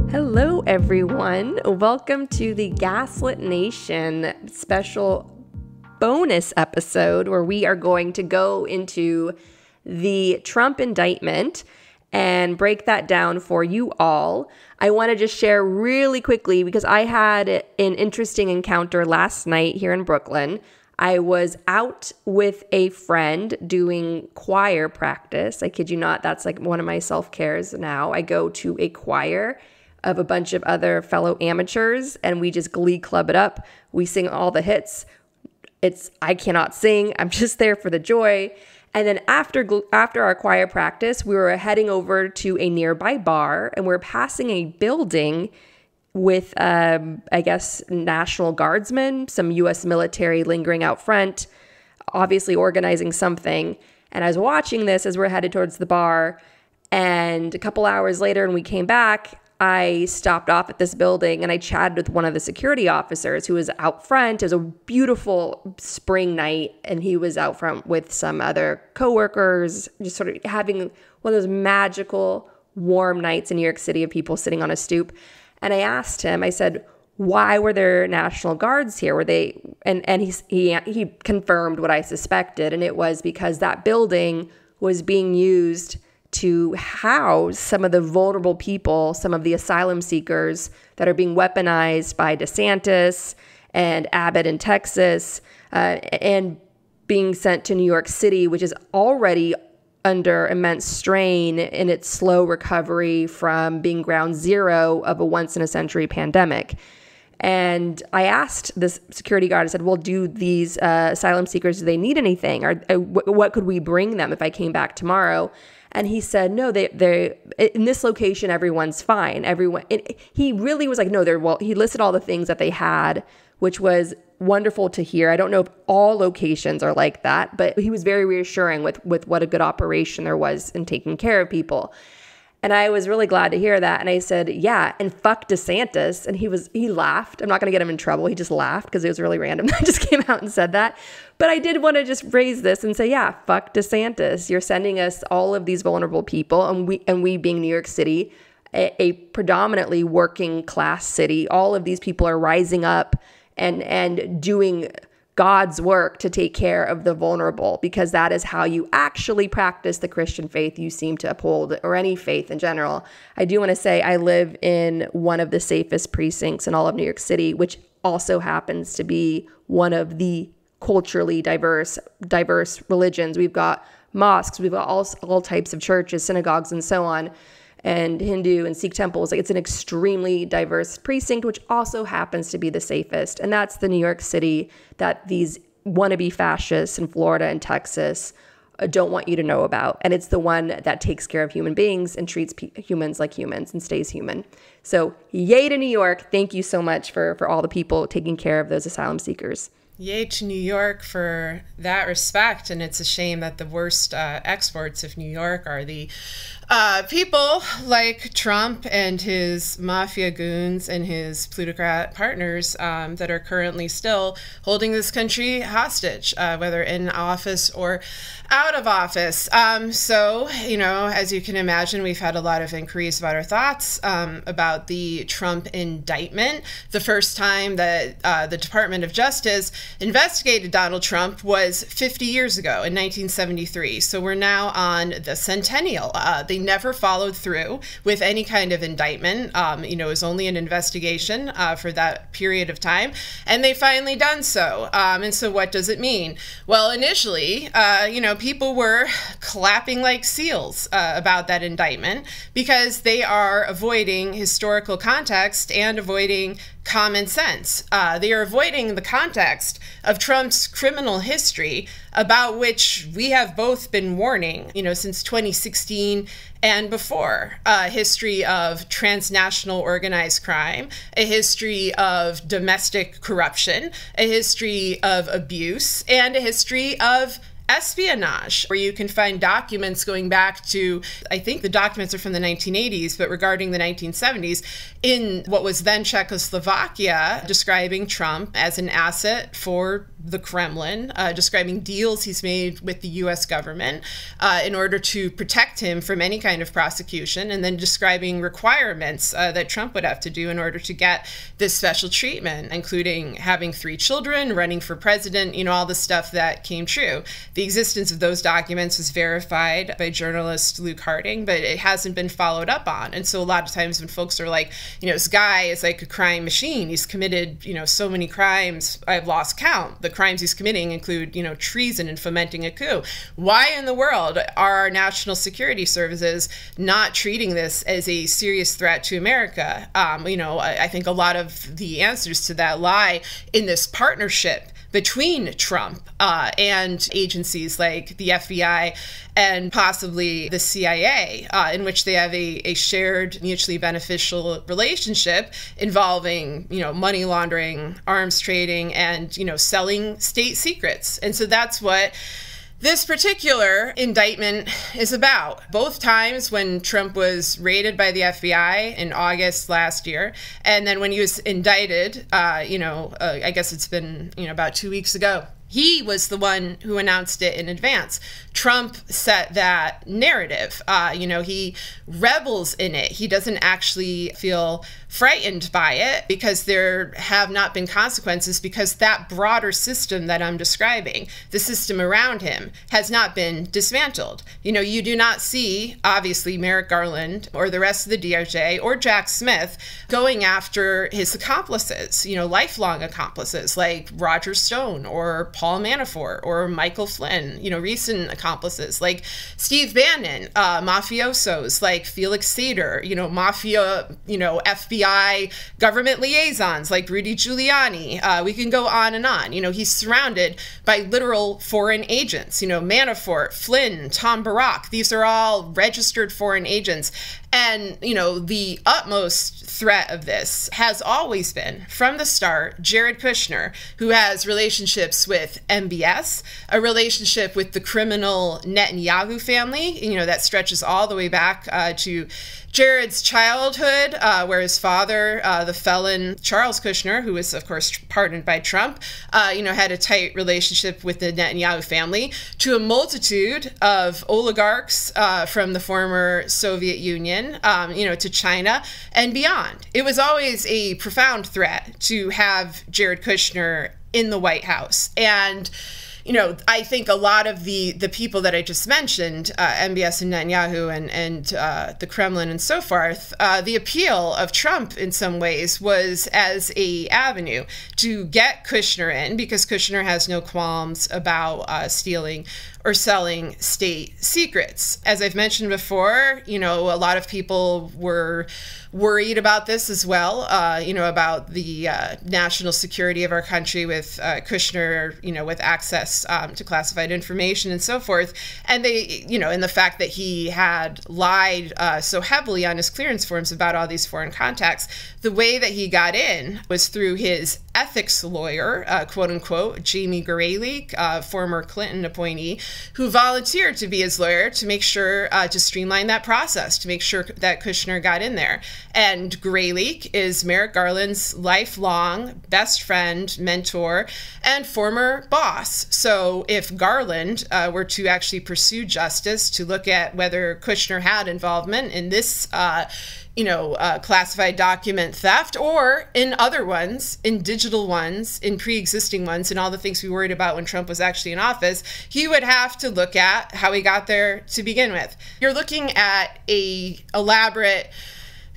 Hello, everyone. Welcome to the Gaslit Nation special bonus episode where we are going to go into the Trump indictment and break that down for you all. I want to just share really quickly because I had an interesting encounter last night here in Brooklyn. I was out with a friend doing choir practice. I kid you not, that's like one of my self-cares now. I go to a choir of a bunch of other fellow amateurs and we just glee club it up. We sing all the hits. I cannot sing. I'm just there for the joy. And then after our choir practice, we were heading over to a nearby bar and we're passing a building with, I guess, National Guardsmen, some U.S. military lingering out front, obviously organizing something. And I was watching this as we're headed towards the bar. And a couple hours later, when we came back, I stopped off at this building and I chatted with one of the security officers who was out front. It was a beautiful spring night and he was out front with some other coworkers, just sort of having one of those magical, warm nights in New York City of people sitting on a stoop. And I asked him, I said, why were there National Guards here? Were they? And he confirmed what I suspected. And it was because that building was being used to house some of the vulnerable people, some of the asylum seekers that are being weaponized by DeSantis and Abbott in Texas, and being sent to New York City, which is already under immense strain in its slow recovery from being ground zero of a once-in-a-century pandemic. And I asked this security guard, I said, well, do these asylum seekers, do they need anything? Or what could we bring them if I came back tomorrow? And he said, no, they in this location, everyone's fine. He really was like, no, he listed all the things that they had, which was wonderful to hear. I don't know if all locations are like that, but he was very reassuring with what a good operation there was in taking care of people. And I was really glad to hear that. And I said, yeah, and fuck DeSantis. And he laughed. I'm not going to get him in trouble. He just laughed because it was really random. I just came out and said that. But I did want to just raise this and say, yeah, fuck DeSantis. You're sending us all of these vulnerable people. And we being New York City, a predominantly working class city, all of these people are rising up and doing God's work to take care of the vulnerable, because that is how you actually practice the Christian faith you seem to uphold, or any faith in general. I do want to say I live in one of the safest precincts in all of New York City, which also happens to be one of the culturally diverse religions. We've got mosques, we've got all types of churches, synagogues, and so on, and Hindu and Sikh temples. Like, it's an extremely diverse precinct, which also happens to be the safest. And that's the New York City that these wannabe fascists in Florida and Texas don't want you to know about. And it's the one that takes care of human beings and treats humans like humans and stays human. So yay to New York. Thank you so much for all the people taking care of those asylum seekers. Yay to New York for that respect. And it's a shame that the worst exports of New York are the people like Trump and his mafia goons and his plutocrat partners that are currently still holding this country hostage, whether in office or out of office. So, as you can imagine, we've had a lot of inquiries about our thoughts about the Trump indictment. The first time that the Department of Justice investigated Donald Trump was 50 years ago in 1973. So we're now on the centennial. They never followed through with any kind of indictment. It was only an investigation for that period of time, and they finally done so. And so what does it mean? Well, initially, people were clapping like seals about that indictment because they are avoiding historical context and avoiding common sense. They are avoiding the context of Trump's criminal history, about which we have both been warning, since 2016 and before. A history of transnational organized crime, a history of domestic corruption, a history of abuse, and a history of espionage, where you can find documents going back to, I think the documents are from the 1980s, but regarding the 1970s, in what was then Czechoslovakia, describing Trump as an asset for the Kremlin, describing deals he's made with the U.S. government in order to protect him from any kind of prosecution, and then describing requirements that Trump would have to do in order to get this special treatment, including having 3 children, running for president, all the stuff that came true. The existence of those documents was verified by journalist Luke Harding, but it hasn't been followed up on. And so a lot of times when folks are like, this guy is like a crime machine, he's committed, so many crimes, I've lost count. The crimes he's committing include, treason and fomenting a coup. Why in the world are our national security services not treating this as a serious threat to America? I think a lot of the answers to that lie in this partnership between Trump and agencies like the FBI and possibly the CIA, in which they have a shared, mutually beneficial relationship involving, money laundering, arms trading, and, selling state secrets. And so that's what this particular indictment is about. Both times when Trump was raided by the FBI in August last year, and then when he was indicted, I guess it's been, about 2 weeks ago. He was the one who announced it in advance. Trump set that narrative. He revels in it. He doesn't actually feel frightened by it because there have not been consequences, because that broader system that I'm describing, the system around him, has not been dismantled. You do not see, obviously, Merrick Garland or the rest of the DOJ or Jack Smith going after his accomplices, lifelong accomplices like Roger Stone or Paul Manafort or Michael Flynn, recent accomplices like Steve Bannon, mafiosos like Felix Sater, mafia, FBI government liaisons like Rudy Giuliani. We can go on and on. He's surrounded by literal foreign agents, Manafort, Flynn, Tom Barrack. These are all registered foreign agents. And, the utmost threat of this has always been, from the start, Jared Kushner, who has relationships with MBS, a relationship with the criminal Netanyahu family, that stretches all the way back to Jared's childhood, where his father, the felon Charles Kushner, who was, of course, pardoned by Trump, had a tight relationship with the Netanyahu family, to a multitude of oligarchs from the former Soviet Union, to China and beyond. It was always a profound threat to have Jared Kushner in the White House. And I think a lot of the people that I just mentioned, MBS and Netanyahu and the Kremlin and so forth, the appeal of Trump in some ways was as a avenue to get Kushner in, because Kushner has no qualms about stealing or selling state secrets. As I've mentioned before, a lot of people were worried about this as well, about the national security of our country with Kushner, with access to classified information and so forth. And they, and the fact that he had lied so heavily on his clearance forms about all these foreign contacts. The way that he got in was through his ethics lawyer, quote unquote, Jamie Garelick, former Clinton appointee, who volunteered to be his lawyer to make sure to streamline that process, to make sure that Kushner got in there. And Garelick is Merrick Garland's lifelong best friend, mentor, and former boss. So if Garland were to actually pursue justice to look at whether Kushner had involvement in this classified document theft, or in other ones, in digital ones, in pre-existing ones, and all the things we worried about when Trump was actually in office, he would have to look at how he got there to begin with. You're looking at a elaborate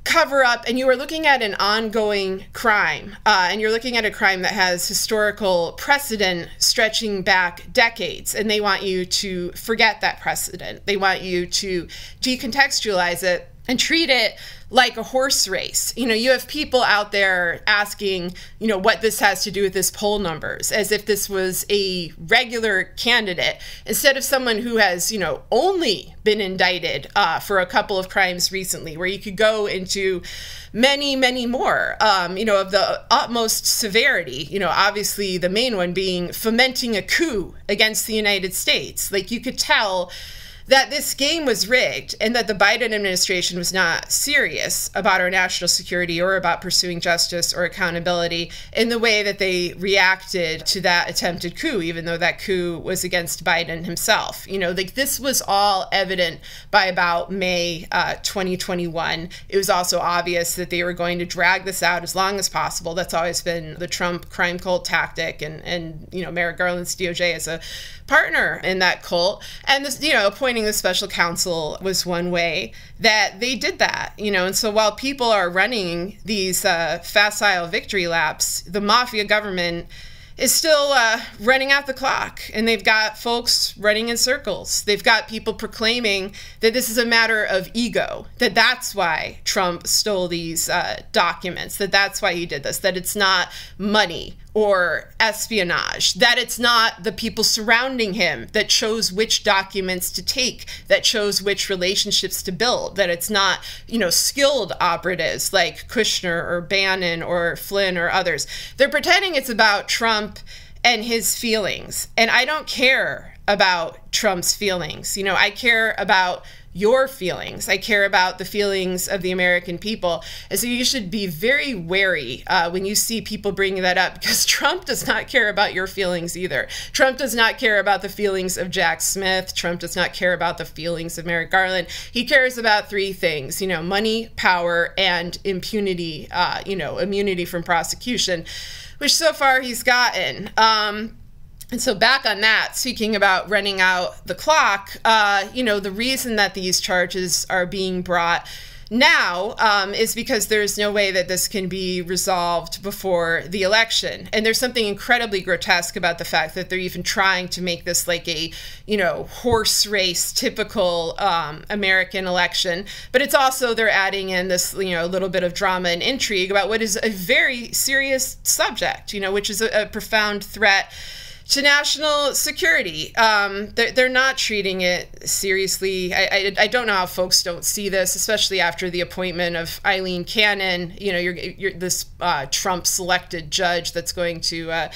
cover-up, and you are looking at an ongoing crime, and you're looking at a crime that has historical precedent stretching back decades, and they want you to forget that precedent. They want you to decontextualize it and treat it like a horse race. You have people out there asking, what this has to do with this poll numbers, as if this was a regular candidate, instead of someone who has, only been indicted for a couple of crimes recently, where you could go into many, many more, of the utmost severity, obviously the main one being fomenting a coup against the United States. Like, you could tell that this game was rigged and that the Biden administration was not serious about our national security or about pursuing justice or accountability in the way that they reacted to that attempted coup, even though that coup was against Biden himself. This was all evident by about May 2021. It was also obvious that they were going to drag this out as long as possible. That's always been the Trump crime cult tactic, and Merrick Garland's DOJ as a partner in that cult. And this, appointing the special counsel was one way that they did that, and so while people are running these facile victory laps, the Mafia government is still running out the clock, and they've got folks running in circles. They've got people proclaiming that this is a matter of ego, that that's why Trump stole these documents, that that's why he did this, that it's not money or espionage, that it's not the people surrounding him that chose which documents to take, that chose which relationships to build, that it's not, skilled operatives like Kushner or Bannon or Flynn or others. They're pretending it's about Trump and his feelings. And I don't care about Trump's feelings. I care about your feelings. I care about the feelings of the American people. And so you should be very wary when you see people bringing that up, because Trump does not care about your feelings either. Trump does not care about the feelings of Jack Smith. Trump does not care about the feelings of Merrick Garland. He cares about three things, money, power, and impunity, immunity from prosecution, which so far he's gotten. And so back on that, speaking about running out the clock, the reason that these charges are being brought now is because there's no way that this can be resolved before the election. And there's something incredibly grotesque about the fact that they're even trying to make this like a, horse race typical American election. But it's also, they're adding in this, little bit of drama and intrigue about what is a very serious subject, which is a profound threat to national security. They're not treating it seriously. I don't know how folks don't see this, especially after the appointment of Eileen Cannon. You're this Trump-selected judge that's going to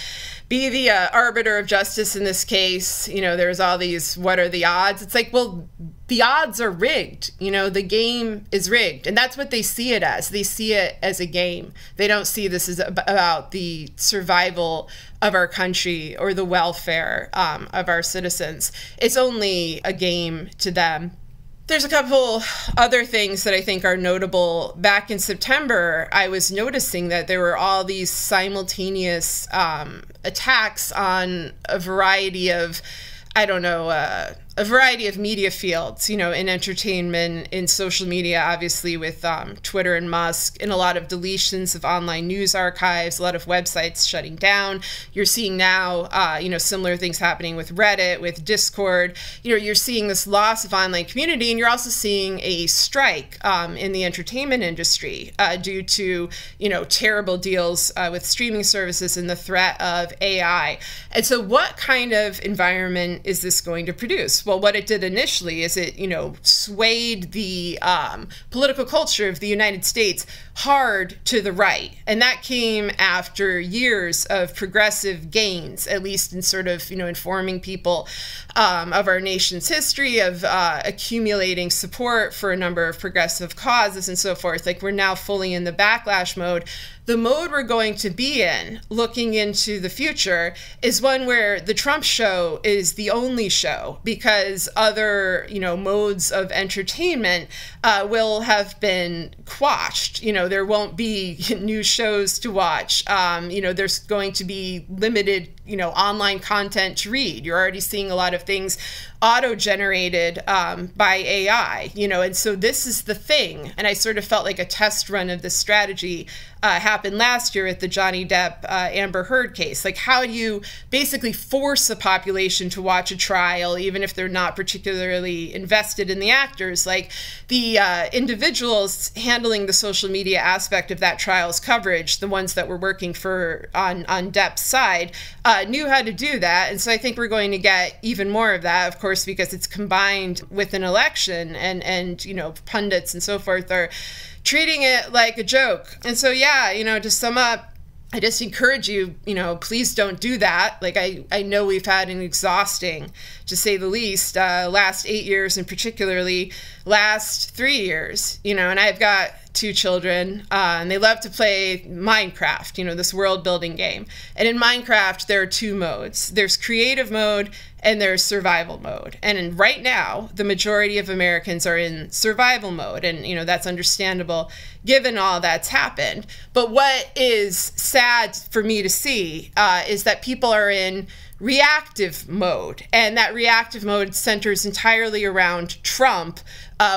be the arbiter of justice in this case. There's all these, what are the odds? It's like, well, the odds are rigged. The game is rigged. And that's what they see it as. They see it as a game. They don't see this as about the survival of our country or the welfare of our citizens. It's only a game to them. There's a couple other things that I think are notable. Back in September, I was noticing that there were all these simultaneous attacks on a variety of, a variety of media fields, in entertainment, in social media, obviously with Twitter and Musk, and a lot of deletions of online news archives, a lot of websites shutting down. You're seeing now, similar things happening with Reddit, with Discord. You're seeing this loss of online community, and you're also seeing a strike in the entertainment industry due to, terrible deals with streaming services and the threat of AI. And so what kind of environment is this going to produce? Well, what it did initially is it, swayed the political culture of the United States hard to the right. And that came after years of progressive gains, at least in sort of, informing people of our nation's history, of accumulating support for a number of progressive causes and so forth. Like, we're now fully in the backlash mode. The mode we're going to be in, looking into the future, is one where the Trump show is the only show, because other, modes of entertainment will have been quashed. There won't be new shows to watch. There's going to be limited online content to read. You're already seeing a lot of things auto-generated by AI, and so this is the thing. And I sort of felt like a test run of this strategy happened last year at the Johnny Depp Amber Heard case. Like, how do you basically force a population to watch a trial, even if they're not particularly invested in the actors? Like, the individuals handling the social media aspect of that trial's coverage, the ones that were working on Depp's side, knew how to do that. And so I think we're going to get even more of that, of course, because it's combined with an election, and pundits and so forth are treating it like a joke. And so, to sum up, I just encourage you, please don't do that. Like, I know we've had an exhausting, to say the least, last 8 years, and particularly last 3 years, and I've got 2 children, and they love to play Minecraft, this world building game. And in Minecraft, there are 2 modes. There's creative mode and there's survival mode. And right now, the majority of Americans are in survival mode. And, that's understandable given all that's happened. But what is sad for me to see is that people are in reactive mode, and that reactive mode centers entirely around Trump,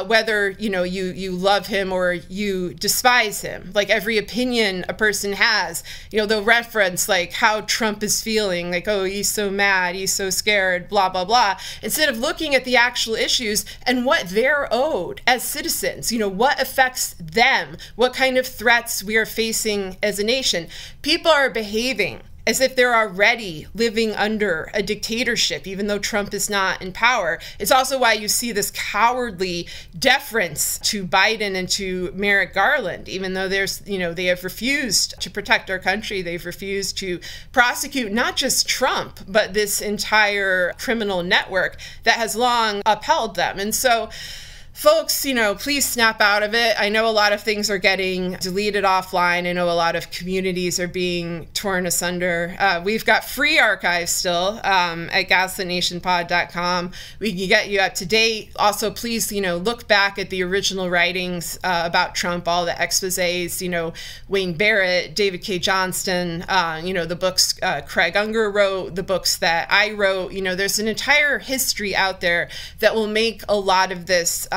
whether you love him or you despise him. Like, every opinion a person has, they'll reference like how Trump is feeling, like, oh, he's so mad, he's so scared, blah blah blah, instead of looking at the actual issues and what they're owed as citizens, what affects them, what kind of threats we are facing as a nation. People are behaving as if they're already living under a dictatorship, even though Trump is not in power. It's also why you see this cowardly deference to Biden and to Merrick Garland, even though they have refused to protect our country. They've refused to prosecute not just Trump, but this entire criminal network that has long upheld them. And so, folks, please snap out of it. I know a lot of things are getting deleted offline. I know a lot of communities are being torn asunder. We've got free archives still at gaslitnationpod.com. We can get you up to date. Also, please, look back at the original writings about Trump, all the exposés, Wayne Barrett, David K. Johnston, the books Craig Unger wrote, the books that I wrote. There's an entire history out there that will make a lot of this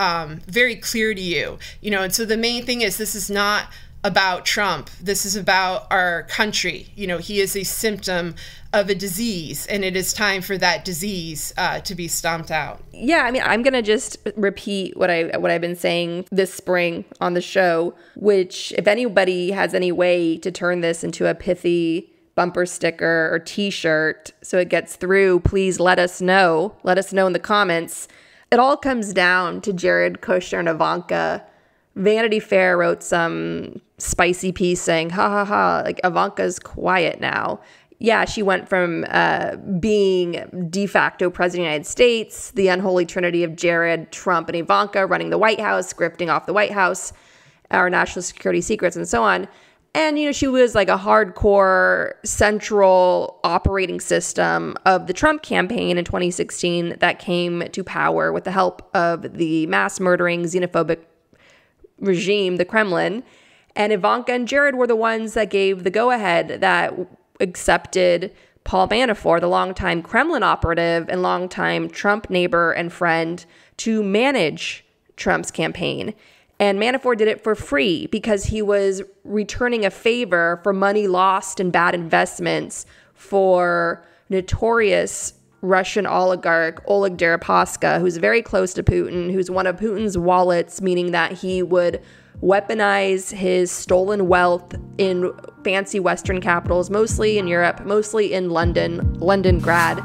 very clear to you, and so the main thing is, this is not about Trump. This is about our country. He is a symptom of a disease, and it is time for that disease to be stomped out. Yeah, I mean, I'm going to just repeat what I've been saying this spring on the show, which, if anybody has any way to turn this into a pithy bumper sticker or t-shirt so it gets through, please let us know. Let us know in the comments. It all comes down to Jared Kushner and Ivanka. Vanity Fair wrote some spicy piece saying, ha ha ha, like, Ivanka's quiet now. Yeah, she went from being de facto president of the United States, the unholy trinity of Jared, Trump, and Ivanka running the White House, scripting off the White House, our national security secrets, and so on. And, she was like a hardcore central operating system of the Trump campaign in 2016 that came to power with the help of the mass murdering xenophobic regime, the Kremlin. And Ivanka and Jared were the ones that gave the go-ahead, that accepted Paul Manafort, the longtime Kremlin operative and longtime Trump neighbor and friend, to manage Trump's campaign. And Manafort did it for free because he was returning a favor for money lost in bad investments for notorious Russian oligarch Oleg Deripaska, who's very close to Putin, who's one of Putin's wallets, meaning that he would weaponize his stolen wealth in fancy Western capitals, mostly in Europe, mostly in London, Londongrad.